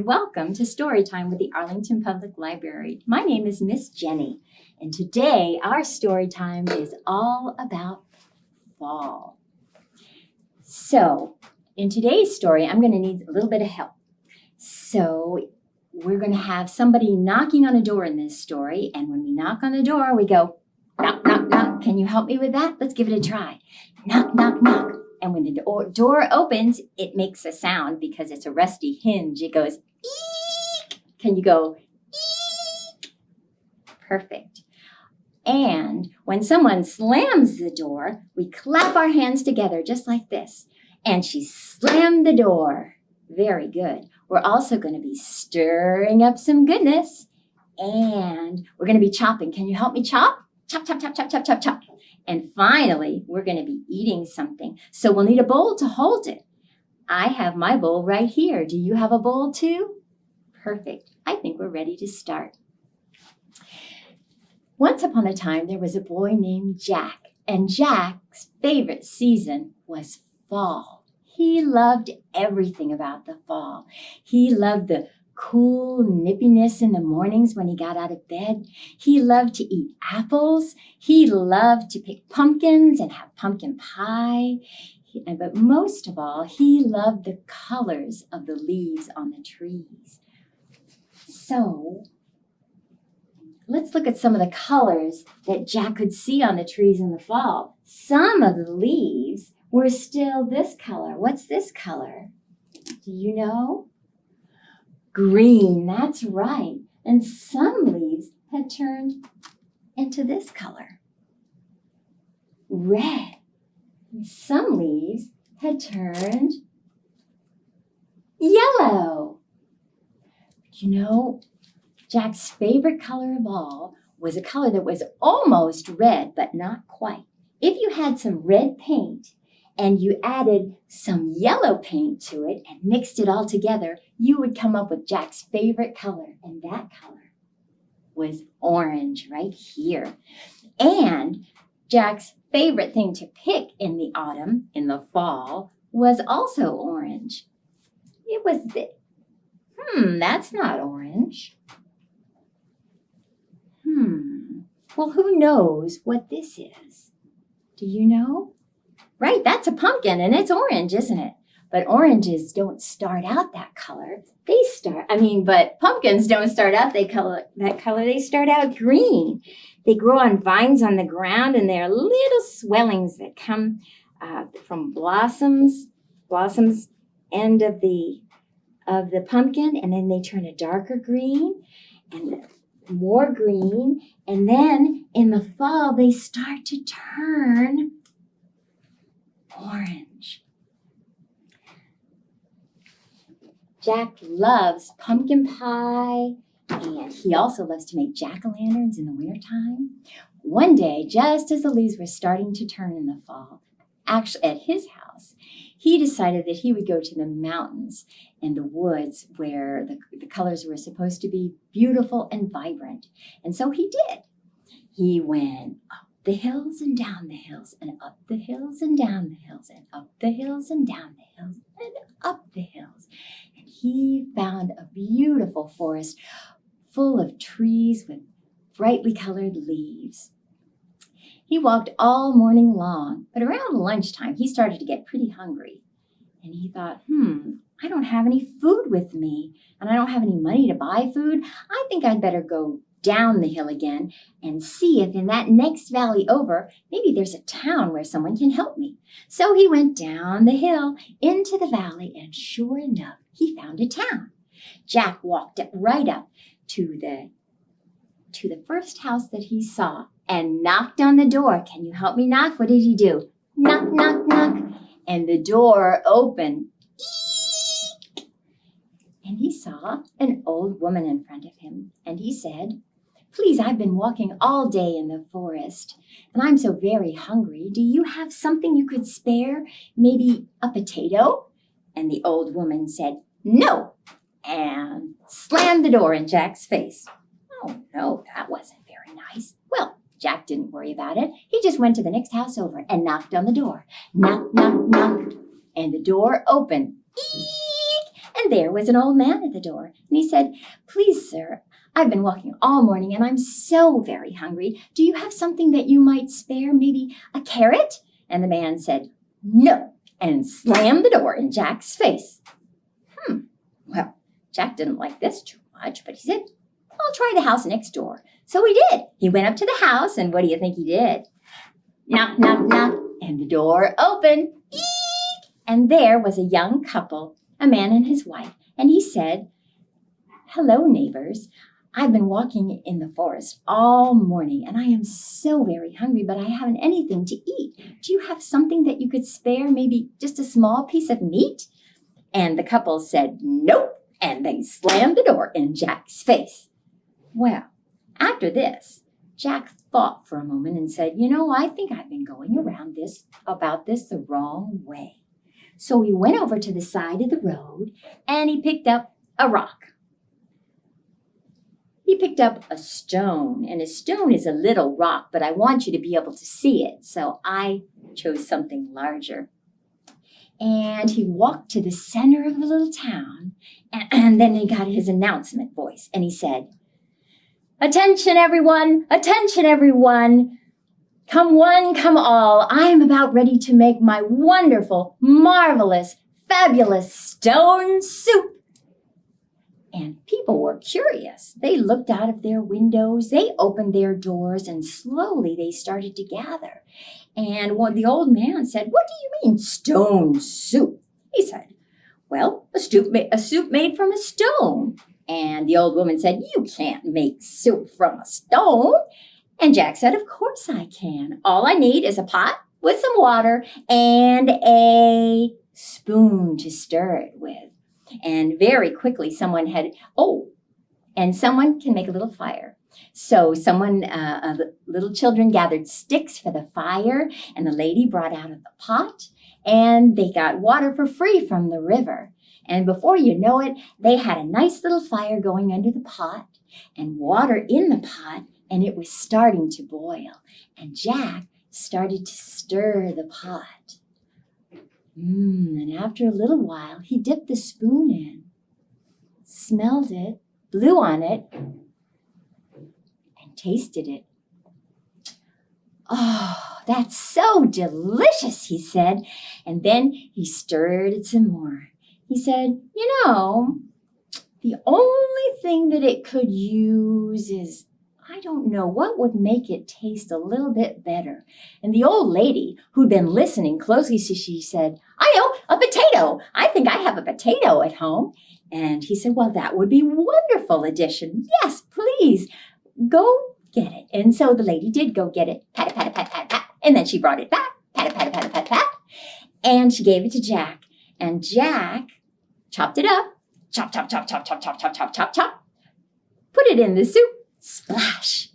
welcome to Storytime with the Arlington Public Library. My name is Miss Jenny, and today our Storytime is all about fall. So, in today's story, I'm going to need a little bit of help. So, we're going to have somebody knocking on a door in this story, and when we knock on the door, we go, knock, knock, knock. Can you help me with that? Let's give it a try. Knock, knock, knock. And when the door opens, it makes a sound because it's a rusty hinge. It goes, eek. Can you go, eek? Perfect. And when someone slams the door, we clap our hands together just like this. And she slammed the door. Very good. We're also going to be stirring up some goodness. And we're going to be chopping. Can you help me chop? Chop, chop, chop, chop, chop, chop, chop. And finally, we're going to be eating something. So we'll need a bowl to hold it. I have my bowl right here. Do you have a bowl too? Perfect. I think we're ready to start. Once upon a time, there was a boy named Jack. And Jack's favorite season was fall. He loved everything about the fall. He loved the cool nippiness in the mornings when he got out of bed. He loved to eat apples. He loved to pick pumpkins and have pumpkin pie. But most of all, he loved the colors of the leaves on the trees. So let's look at some of the colors that Jack could see on the trees in the fall. Some of the leaves were still this color. What's this color? Do you know? Green, that's right. And some leaves had turned into this color. Red. And some leaves had turned yellow. But you know, Jack's favorite color of all was a color that was almost red, but not quite. If you had some red paint and you added some yellow paint to it and mixed it all together, you would come up with Jack's favorite color. And that color was orange right here. And Jack's favorite thing to pick in the autumn, in the fall, was also orange. It was that's not orange. Well, who knows what this is? Do you know? Right, that's a pumpkin, and it's orange, isn't it? But oranges don't start out that color. But pumpkins don't start out that color. They start out green. They grow on vines on the ground, and they're little swellings that come from blossoms end of the pumpkin, and then they turn a darker green, and more green, and then in the fall they start to turn orange. Jack loves pumpkin pie, and he also loves to make jack-o'-lanterns in the wintertime. One day, just as the leaves were starting to turn in the fall, actually at his house, he decided that he would go to the mountains and the woods where the colors were supposed to be beautiful and vibrant. And so he did. He went up the hills and down the hills, and up the hills and down the hills, and up the hills and down the hills, and up the hills. And he found a beautiful forest full of trees with brightly colored leaves. He walked all morning long, but around lunchtime, he started to get pretty hungry. And he thought, I don't have any food with me, and I don't have any money to buy food. I think I'd better go down the hill again and see if in that next valley over, maybe there's a town where someone can help me. So he went down the hill into the valley, and sure enough, he found a town. Jack walked right up to the first house that he saw and knocked on the door. Can you help me knock? What did he do? Knock, knock, knock. And the door opened. Eek! And he saw an old woman in front of him. And he said, "Please, I've been walking all day in the forest, and I'm so very hungry. Do you have something you could spare? Maybe a potato?" And the old woman said, "No," and slammed the door in Jack's face. Oh, no, that wasn't very nice. Well, Jack didn't worry about it. He just went to the next house over and knocked on the door. Knock, knock, knock. And the door opened. Eek! And And there was an old man at the door, and he said, "Please, sir, I've been walking all morning, and I'm so very hungry. Do you have something that you might spare, maybe a carrot?" And the man said, "No," and slammed the door in Jack's face. Well, Jack didn't like this too much, but he said, "I'll try the house next door." So he did. He went up to the house, and what do you think he did? Knock, knock, knock, and the door opened. Eek! And there was a young couple, a man and his wife, and he said, "Hello, neighbors. I've been walking in the forest all morning, and I am so very hungry, but I haven't anything to eat. Do you have something that you could spare, maybe just a small piece of meat?" And the couple said, "Nope," and they slammed the door in Jack's face. Well, after this, Jack thought for a moment and said, I think I've been going about this the wrong way. So he went over to the side of the road, and he picked up a rock. He picked up a stone, and a stone is a little rock, but I want you to be able to see it, so I chose something larger. And he walked to the center of the little town, and then he got his announcement voice, and he said, "Attention, everyone! Attention, everyone! Come one, come all! I am about ready to make my wonderful, marvelous, fabulous stone soup." And people were curious. They looked out of their windows, they opened their doors, and slowly they started to gather. And the old man said, "What do you mean, stone soup?" He said, "Well, a soup made from a stone." And the old woman said, "You can't make soup from a stone." And Jack said, "Of course I can. All I need is a pot with some water and a spoon to stir it with." And very quickly someone can make a little fire. So little children gathered sticks for the fire, and the lady brought out of the pot, and they got water for free from the river. And before you know it, they had a nice little fire going under the pot and water in the pot, and it was starting to boil. And Jack started to stir the pot. And after a little while, he dipped the spoon in, smelled it, blew on it, and tasted it. "Oh, that's so delicious," he said. And then he stirred it some more. He said, "The only thing that it could use is, I don't know, what would make it taste a little bit better?" And the old lady, who'd been listening closely, she said, "I know, a potato. I think I have a potato at home." And he said, "Well, that would be a wonderful addition. Yes, please, go get it." And so the lady did go get it, pat, pat, pat, pat, pat, and then she brought it back, pat, pat, pat, pat, pat, and she gave it to Jack. And Jack chopped it up, chop, chop, chop, chop, chop, chop, chop, chop, chop, chop, put it in the soup, splash,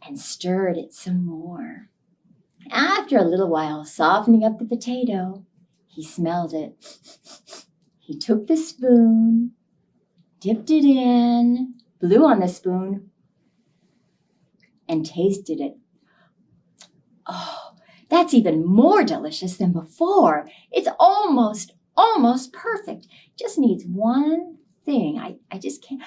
and stirred it some more. After a little while, softening up the potato, he smelled it. He took the spoon, dipped it in, blew on the spoon, and tasted it. Oh, that's even more delicious than before. It's almost perfect. Just needs one thing. I just can't.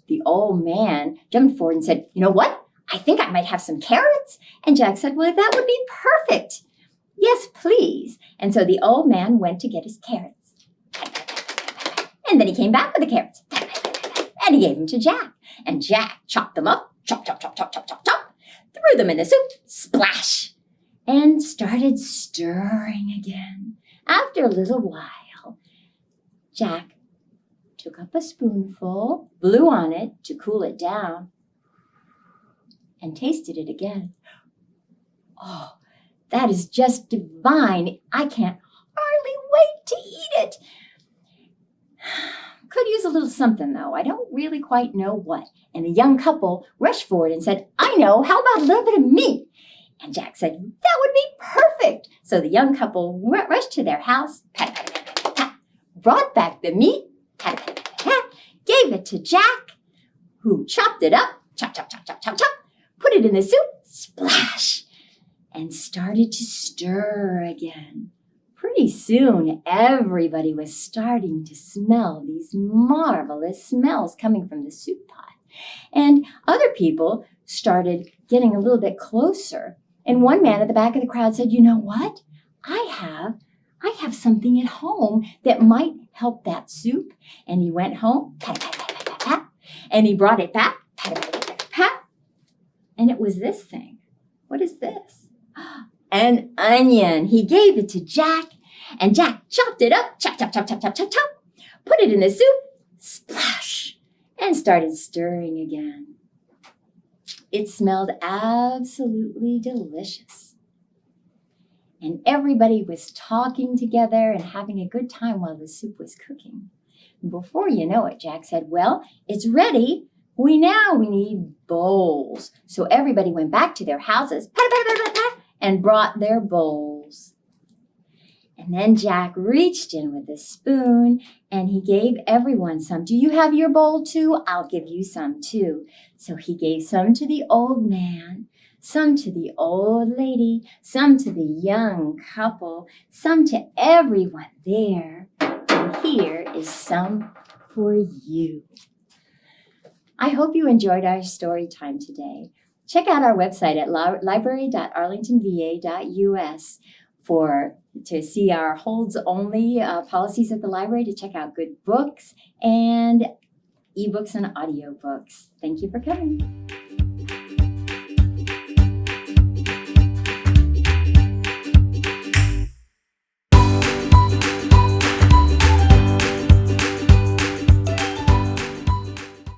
The old man jumped forward and said, "You know what? I think I might have some carrots." And Jack said, "Well, that would be perfect. Yes, please." And so the old man went to get his carrots. And then he came back with the carrots. And he gave them to Jack. And Jack chopped them up, chop, chop, chop, chop, chop, chop, chop, threw them in the soup, splash, and started stirring again. After a little while, Jack took up a spoonful, blew on it to cool it down, and tasted it again. Oh, that is just divine. I can't hardly wait to eat it. Could use a little something, though. I don't really quite know what. And the young couple rushed forward and said, "I know, how about a little bit of meat?" And Jack said, "That would be perfect." So the young couple rushed to their house, pat, pat, pat, pat, pat, brought back the meat, pat, pat, pat, pat, gave it to Jack, who chopped it up, chop, chop, chop, chop, chop, chop, put it in the soup, splash, and started to stir again. Pretty Pretty soon, everybody was starting to smell these marvelous smells coming from the soup pot. And other people started getting a little bit closer. And one man at the back of the crowd said, "You know what? I have something at home that might help that soup." And he went home, pat, pat, pat, pat, pat, pat, and he brought it back, pat, pat, pat, pat, pat, and it was this thing. What is this? An onion. He gave it to Jack, and Jack chopped it up, chop, chop, chop, chop, chop, chop, chop, put it in the soup, splash, and started stirring again. It smelled absolutely delicious. And everybody was talking together and having a good time while the soup was cooking. And before you know it, Jack said, "Well, it's ready. We need bowls." So everybody went back to their houses, pat, pat, pat, pat, pat, and brought their bowls. And then Jack reached in with a spoon and he gave everyone some. "Do you have your bowl too? I'll give you some too." So he gave some to the old man, some to the old lady, some to the young couple, some to everyone there. And here is some for you. I hope you enjoyed our story time today. Check out our website at library.arlingtonva.us to see our holds-only policies at the library, to check out good books and ebooks and audiobooks. Thank you for coming.